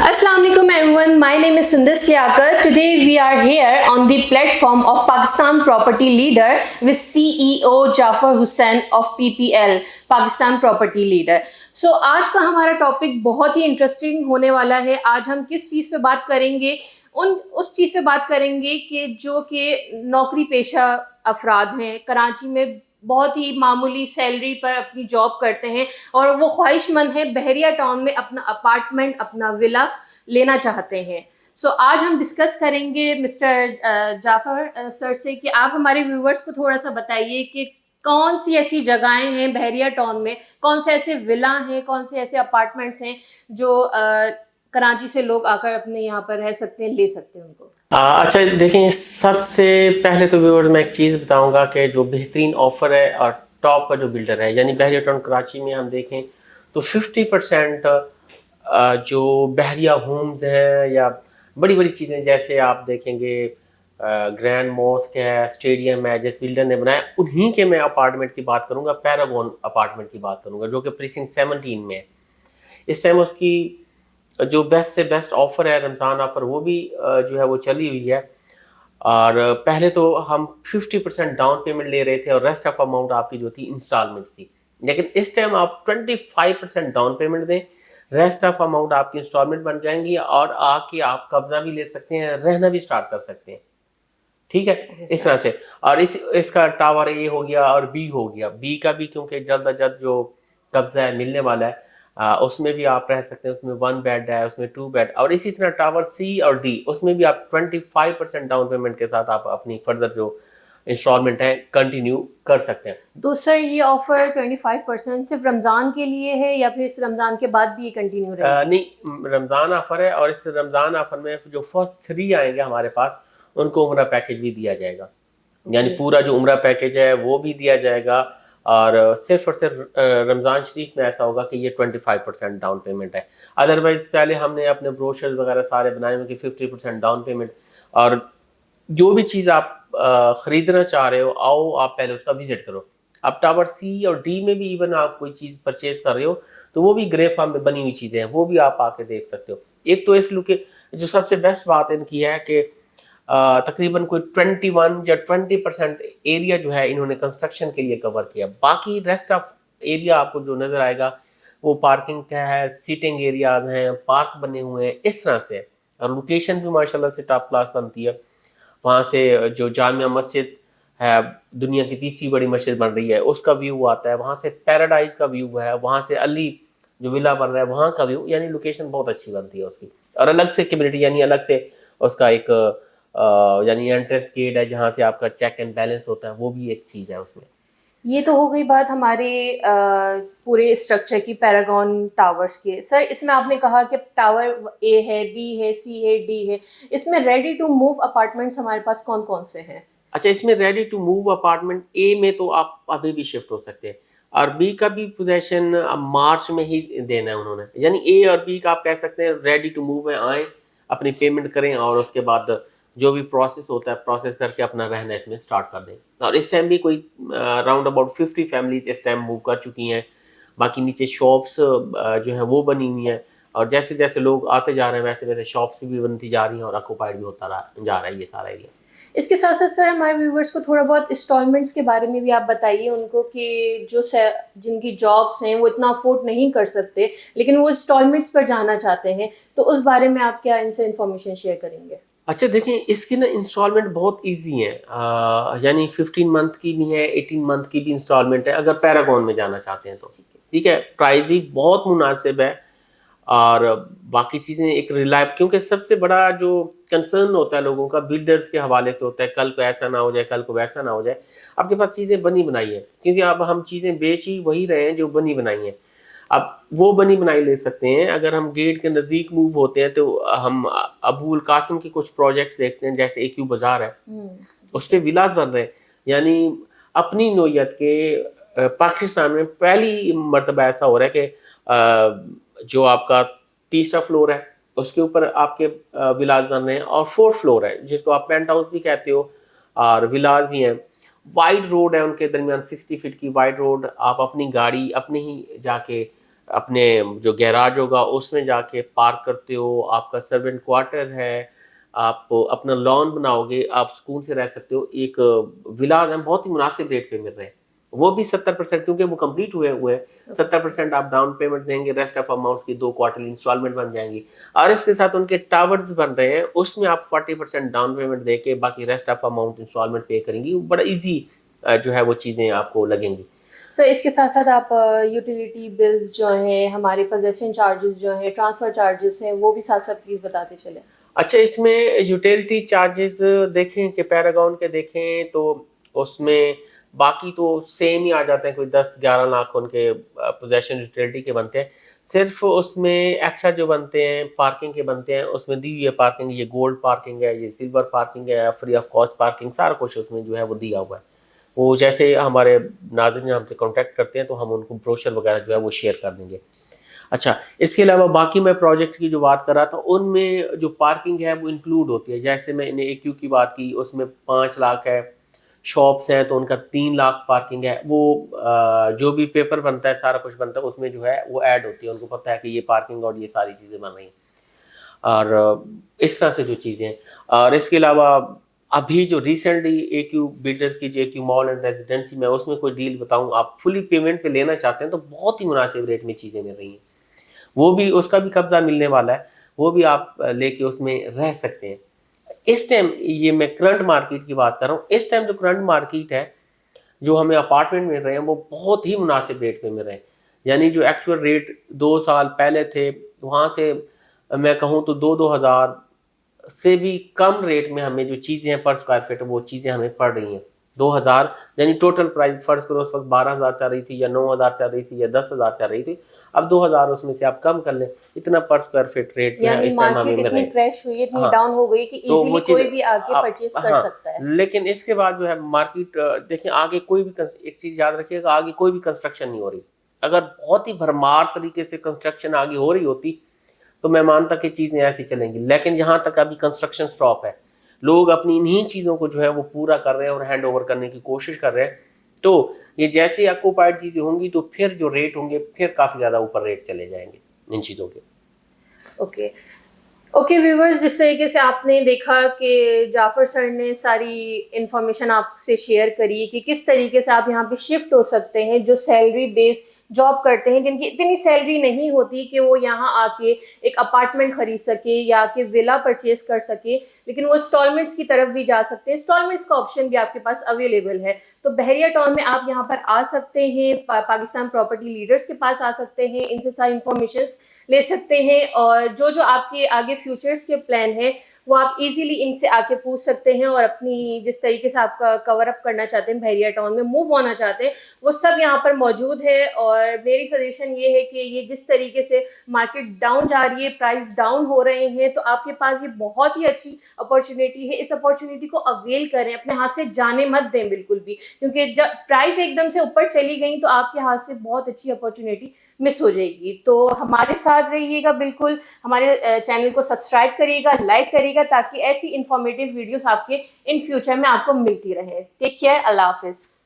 Assalamu alaikum everyone. My name is Sundar Siakar. Today we are here on the platform of Pakistan Property Leader with CEO Jafar Hussain of PPL, Pakistan Property Leader. So आज का हमारा topic बहुत ही interesting होने वाला है. आज हम किस चीज़ पे बात करेंगे? उस चीज़ पे बात करेंगे कि जो कि नौकरी पेशा अफराद हैं, कराची में बहुत ही मामूली सैलरी पर अपनी जॉब करते हैं और वो ख्वाहिशमंद हैं बहरिया टाउन में अपना अपार्टमेंट, अपना विला लेना चाहते हैं. सो आज हम डिस्कस करेंगे मिस्टर जाफ़र सर से कि आप हमारे व्यूवर्स को थोड़ा सा बताइए कि कौन सी ऐसी जगहें हैं बहरिया टाउन में, कौन से ऐसे विला हैं, कौन से ऐसे अपार्टमेंट्स हैं जो कराची से लोग आकर अपने यहाँ पर रह सकते हैं, ले सकते हैं उनको. अच्छा देखें, सबसे पहले तो व्यूअर्स मैं एक चीज़ बताऊंगा कि जो बेहतरीन ऑफ़र है और टॉप का जो बिल्डर है, यानी बहरिया टाउन कराची में हम देखें तो 50% जो बहरिया होम्स हैं या बड़ी बड़ी चीज़ें, जैसे आप देखेंगे ग्रैंड मॉस्क है, स्टेडियम है, जिस बिल्डर ने बनाया, उन्हीं के मैं अपार्टमेंट की बात करूँगा, पैरागॉन अपार्टमेंट की बात करूँगा, जो कि प्रीसिंक्ट 17 में है. इस टाइम उसकी जो बेस्ट से बेस्ट ऑफ़र है, रमज़ान ऑफ़र, वो भी जो है वो चली हुई है. और पहले तो हम 50% डाउन पेमेंट ले रहे थे और रेस्ट ऑफ अमाउंट आपकी जो थी इंस्टॉलमेंट थी, लेकिन इस टाइम आप 25% डाउन पेमेंट दें, रेस्ट ऑफ अमाउंट आपकी इंस्टॉलमेंट बन जाएंगी और आके आप कब्जा भी ले सकते हैं, रहना भी स्टार्ट कर सकते हैं. ठीक है, इस तरह से. और इसका टावर ए हो गया और बी हो गया. बी का भी क्योंकि जल्द अज जल्द जो कब्जा है मिलने वाला है, उसमें भी आप रह सकते हैं. उसमें 1 बेड है, उसमें 2 बेड, और इसी तरह टावर सी और डी, उसमें भी आप 25% डाउन पेमेंट के साथ आप अपनी फर्दर जो इंस्टॉलमेंट है कंटिन्यू कर सकते हैं. तो सर ये ऑफर 25% सिर्फ रमज़ान के लिए है या फिर इस रमज़ान के बाद भी ये कंटिन्यू रहेगा? नहीं, रमज़ान ऑफ़र है और इस रमज़ान ऑफ़र में जो फर्स्ट 3 आएंगे हमारे पास, उनको उम्रा पैकेज भी दिया जाएगा. यानी पूरा जो उम्रा पैकेज है वो भी दिया जाएगा. और सिर्फ रमज़ान शरीफ में ऐसा होगा कि ये 25% डाउन पेमेंट है. अदरवाइज़ पहले हमने अपने ब्रोशर्स वगैरह सारे बनाए हुए कि 50% डाउन पेमेंट, और जो भी चीज़ आप ख़रीदना चाह रहे हो, आओ आप पहले उसका विज़िट करो. अब टावर सी और डी में भी इवन आप कोई चीज़ परचेज़ कर रहे हो तो वो भी ग्रे फार्म में बनी हुई चीज़ें हैं, वो भी आप आके देख सकते हो. एक तो इस लुक जो सबसे बेस्ट बात इनकी है कि तकरीबन कोई 21 या 20% एरिया जो है इन्होंने कंस्ट्रक्शन के लिए कवर किया. बाकी रेस्ट ऑफ एरिया आपको जो नज़र आएगा वो पार्किंग का है, सीटिंग एरियाज हैं, पार्क बने हुए हैं, इस तरह से. और लोकेशन भी माशाल्लाह से टॉप क्लास बनती है. वहाँ से जो जामिया मस्जिद है, दुनिया की तीसरी बड़ी मस्जिद बन रही है, उसका व्यू आता है. वहाँ से पैराडाइज का व्यू है, वहाँ से अली जो विला बन रहा है वहाँ का व्यू. यानी लोकेशन बहुत अच्छी बनती है उसकी. और अलग से कम्युनिटी, यानी अलग से उसका एक यानी एंट्रेंस गेट है जहाँ से आपका चेक एंड बैलेंस होता है, वो भी एक चीज़ है उसमें. ये तो हो गई बात हमारे पूरे स्ट्रक्चर की, पैरागॉन टावर्स की. सर इसमें आपने कहा कि टावर ए है, बी है, सी है, डी है. इसमें रेडी टू मूव अपार्टमेंट्स हमारे पास कौन कौन से हैं? अच्छा, इसमें रेडी टू मूव अपार्टमेंट ए में तो आप अभी भी शिफ्ट हो सकते हैं, और बी का भी पोजेशन मार्च में ही देना है उन्होंने. यानी ए और बी का आप कह सकते हैं रेडी टू मूव में आएँ, अपनी पेमेंट करें और उसके बाद जो भी प्रोसेस होता है प्रोसेस करके अपना रहना इसमें स्टार्ट कर दें. और इस टाइम भी कोई अराउंड अबाउट 50 फैमिलीज इस टाइम मूव कर चुकी हैं. बाकी नीचे शॉप्स जो हैं वो बनी हुई हैं, और जैसे जैसे लोग आते जा रहे हैं वैसे वैसे शॉप्स भी बनती जा रही हैं और ऑक्यूपाइड भी होता जा रहा है ये सारा एरिया. इसके साथ साथ सर हमारे व्यूवर्स को थोड़ा बहुत इंस्टॉलमेंट्स के बारे में भी आप बताइए उनको, कि जो जिनकी जॉब्स हैं वो इतना अफोर्ड नहीं कर सकते लेकिन वो इंस्टॉलमेंट्स पर जाना चाहते हैं, तो उस बारे में आप क्या इनसे इन्फॉर्मेशन शेयर करेंगे? अच्छा देखें, इसकी ना इंस्टॉलमेंट बहुत इजी है. यानी 15 मंथ की भी है, 18 मंथ की भी इंस्टॉलमेंट है अगर पैरागॉन में जाना चाहते हैं तो. ठीक है, प्राइस भी बहुत मुनासिब है. और बाकी चीज़ें एक रिलायबल, क्योंकि सबसे बड़ा जो कंसर्न होता है लोगों का बिल्डर्स के हवाले से होता है, कल को ऐसा ना हो जाए, कल को वैसा ना हो जाए. आपके पास चीज़ें बनी बनाई है, क्योंकि अब हम चीज़ें बेच ही वही रहे हैं जो बनी बनाई हैं. अब वो बनी बनाई ले सकते हैं. अगर हम गेट के नज़दीक मूव होते हैं तो हम अबुल कासिम के कुछ प्रोजेक्ट्स देखते हैं, जैसे एक बाज़ार है, उस पर विलास बन रहे हैं. यानी अपनी नौयत के पाकिस्तान में पहली मरतबा ऐसा हो रहा है कि जो आपका तीसरा फ्लोर है उसके ऊपर आपके विलास बन रहे हैं, और 4th फ्लोर है जिसको आप पेंट हाउस भी कहते हो, और विलास भी हैं. वाइड रोड है उनके दरमियान, 60 फीट की वाइड रोड. आप अपनी गाड़ी अपने ही जाके اپنے جو گیراج ہوگا اس میں جا کے پارک کرتے ہو, آپ کا سرونٹ کوارٹر ہے, آپ اپنا لان بناؤ گے, آپ سکون سے رہ سکتے ہو. ایک ولاز ہم بہت ہی مناسب ریٹ پہ مل رہے ہیں, وہ بھی 70%, کیونکہ وہ کمپلیٹ ہوئے ہیں. 70% آپ ڈاؤن پیمنٹ دیں گے, ریسٹ آف اماؤنٹس کی 2 کوارٹرلی انسٹالمنٹ بن جائیں گی. اور اس کے ساتھ ان کے ٹاورز بن رہے ہیں, اس میں آپ 40% ڈاؤن پیمنٹ دے کے باقی rest of amount instalment pay کریں گی. بڑا ایزی جو ہے وہ چیزیں آپ کو لگیں گی. سر اس کے ساتھ ساتھ آپ یوٹیلیٹی بلز جو ہیں, ہمارے پوزیشن چارجز جو ہیں, ٹرانسفر چارجز ہیں, وہ بھی ساتھ ساتھ پلیز بتاتے چلیں. اچھا, اس میں یوٹیلیٹی چارجز دیکھیں کہ پیراگون کے دیکھیں تو اس میں باقی تو سیم ہی آ جاتے ہیں, کوئی 10-11 لاکھ ان کے پوزیشن یوٹیلیٹی کے بنتے ہیں. صرف اس میں ایکسٹرا جو بنتے ہیں پارکنگ کے بنتے ہیں, اس میں دی ہوئی ہے پارکنگ, یہ گولڈ پارکنگ ہے, یہ سلور پارکنگ ہے, فری آف کاسٹ پارکنگ, سارا کچھ اس میں جو ہے وہ دیا ہوا ہے. وہ جیسے ہمارے ناظرین ہم سے کانٹیکٹ کرتے ہیں تو ہم ان کو بروشر وغیرہ جو ہے وہ شیئر کر دیں گے. اچھا, اس کے علاوہ باقی میں پروجیکٹ کی جو بات کر رہا تھا, ان میں جو پارکنگ ہے وہ انکلوڈ ہوتی ہے. جیسے میں نے AQ کی بات کی, اس میں 5 لاکھ ہے. شاپس ہیں تو ان کا 3 لاکھ پارکنگ ہے. وہ جو بھی پیپر بنتا ہے, سارا کچھ بنتا ہے, اس میں جو ہے وہ ایڈ ہوتی ہے. ان کو پتہ ہے کہ یہ پارکنگ اور یہ ساری چیزیں بن رہی ہیں, اور اس طرح سے جو چیزیں. اور اس کے علاوہ ابھی جو ریسنٹلی AQ بلڈرز کی جو AQ مال اینڈ ریزیڈنسی میں, اس میں کوئی ڈیل بتاؤں, آپ فلی پیمنٹ پہ لینا چاہتے ہیں تو بہت ہی مناسب ریٹ میں چیزیں مل رہی ہیں. وہ بھی, اس کا بھی قبضہ ملنے والا ہے, وہ بھی آپ لے کے اس میں رہ سکتے ہیں. اس ٹائم یہ میں کرنٹ مارکیٹ کی بات کر رہا ہوں. اس ٹائم جو کرنٹ مارکیٹ ہے, جو ہمیں اپارٹمنٹ مل رہے ہیں, وہ بہت ہی مناسب ریٹ پہ مل رہے ہیں. یعنی جو ایکچوئل ریٹ 2 سال پہلے تھے, وہاں سے میں کہوں تو 2,000 سے بھی کم ریٹ میں ہمیں جو چیزیں ہیں پر اسکوائر فٹ, وہ چیزیں ہمیں پڑ رہی ہیں. 2,000 یعنی ٹوٹل پرائز فرض کرو اس وقت 12,000 چل رہی تھی, یا 9,000 چل رہی تھی, یا 10,000 چل رہی تھی. اب 2,000 اس میں سے آپ کم کر لیں, اتنا پر اسکوائر فٹ ریٹ جو ہے یعنی اس ٹائم ہمیں مارکیٹ مل رہے اتنی ہیں. کریش ہوئی, اتنی ہاں, ڈاؤن ہو گئی کہ تو وہ ایزیلی چیز کوئی بھی آگے پرچیز کر سکتا ہے. لیکن اس کے بعد جو ہے مارکیٹ دیکھیں, آگے کوئی بھی, ایک چیز یاد رکھیے گا, آگے کوئی بھی کنسٹرکشن نہیں ہو رہی. اگر بہت ہی بھرمار طریقے سے کنسٹرکشن آگے ہو رہی ہوتی تو میں مانتا کہ چیزیں ایسی چلیں گی. لیکن یہاں تک ابھی کنسٹرکشن سٹاپ ہے, لوگ اپنی انہی چیزوں کو جو ہے وہ پورا کر رہے ہیں اور ہینڈ اوور کرنے کی کوشش کر رہے ہیں. تو یہ جیسے ہی آکوپائڈ چیزیں ہوں گی تو پھر جو ریٹ ہوں گے پھر کافی زیادہ اوپر ریٹ چلے جائیں گے ان چیزوں کے. اوکے ویورز, جس طریقے سے آپ نے دیکھا کہ جعفر سر نے ساری انفارمیشن آپ سے شیئر کری کہ کس طریقے سے آپ یہاں پہ شفٹ ہو سکتے ہیں, جو سیلری بیس جاب کرتے ہیں, جن کی اتنی سیلری نہیں ہوتی کہ وہ یہاں آ کے ایک اپارٹمنٹ خرید سکے یا کہ ولا پرچیز کر سکے, لیکن وہ انسٹالمنٹس کی طرف بھی جا سکتے ہیں. انسٹالمنٹس کا آپشن بھی آپ کے پاس اویلیبل ہے. تو بحریہ ٹاؤن میں آپ یہاں پر آ سکتے ہیں, پاکستان پراپرٹی لیڈرز کے پاس آ سکتے ہیں, ان سے ساری انفارمیشنس لے سکتے ہیں, اور جو آپ کے آگے فیوچرز کے پلان ہیں وہ آپ ایزیلی ان سے آ کے پوچھ سکتے ہیں, اور اپنی جس طریقے سے آپ کا کور اپ کرنا چاہتے ہیں, بحریہ ٹاؤن میں موو ہونا چاہتے ہیں, وہ سب یہاں پر موجود ہے. اور میری سجیشن یہ ہے کہ یہ جس طریقے سے مارکیٹ ڈاؤن جا رہی ہے, پرائز ڈاؤن ہو رہے ہیں, تو آپ کے پاس یہ بہت ہی اچھی اپارچونیٹی ہے. اس اپارچونیٹی کو اویل کریں, اپنے ہاتھ سے جانے مت دیں بالکل بھی, کیونکہ جب پرائز ایک دم سے اوپر چلی گئی تو آپ کے ہاتھ سے بہت اچھی اپارچونیٹی مس ہو جائے گی. تو ہمارے ساتھ رہیے گا, بالکل ہمارے چینل کو سبسکرائب کریے گا, لائک کریے گا, تاکہ ایسی انفارمیٹیو ویڈیوز آپ کے ان فیوچر میں آپ کو ملتی رہے. ٹیک کیئر, اللہ حافظ.